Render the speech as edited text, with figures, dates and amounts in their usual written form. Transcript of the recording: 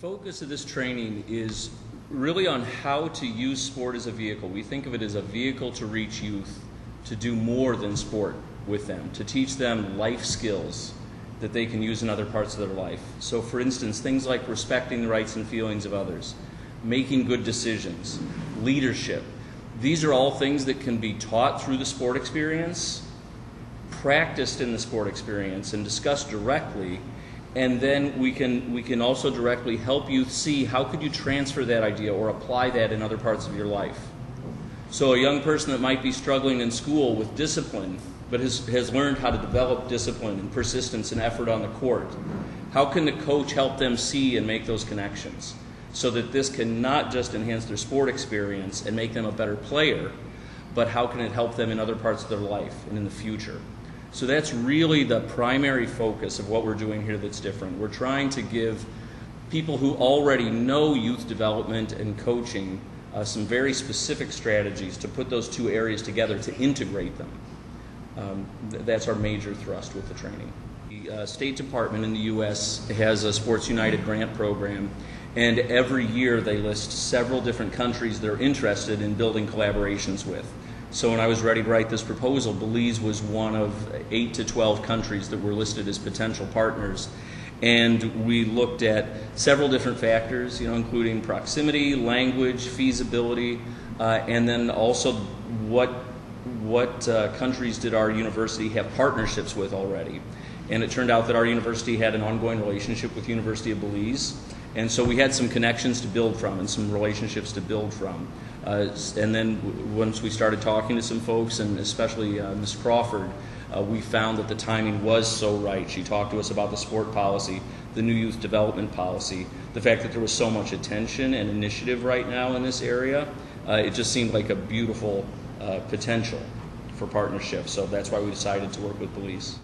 focus of this training is really on how to use sport as a vehicle. We think of it as a vehicle to reach youth, to do more than sport with them, to teach them life skills that they can use in other parts of their life. So for instance, things like respecting the rights and feelings of others, making good decisions, leadership. These are all things that can be taught through the sport experience, practiced in the sport experience, and discussed directly. And then we can also directly help youth see how could you transfer that idea or apply that in other parts of your life. So a young person that might be struggling in school with discipline, but has learned how to develop discipline and persistence and effort on the court, how can the coach help them see and make those connections so that this can not just enhance their sport experience and make them a better player, but how can it help them in other parts of their life and in the future? So that's really the primary focus of what we're doing here that's different. We're trying to give people who already know youth development and coaching some very specific strategies to put those two areas together to integrate them. That's our major thrust with the training. The State Department in the U.S. has a Sports United grant program, and every year they list several different countries they're interested in building collaborations with. So when I was ready to write this proposal, Belize was one of 8 to 12 countries that were listed as potential partners. And we looked at several different factors, including proximity, language, feasibility, and then also what countries did our university have partnerships with already. And it turned out that our university had an ongoing relationship with the University of Belize. And so we had some connections to build from and some relationships to build from. And then once we started talking to some folks, and especially Ms. Crawford, we found that the timing was so right. She talked to us about the sport policy, the new youth development policy, the fact that there was so much attention and initiative right now in this area. It just seemed like a beautiful potential for partnership. So that's why we decided to work with Belize.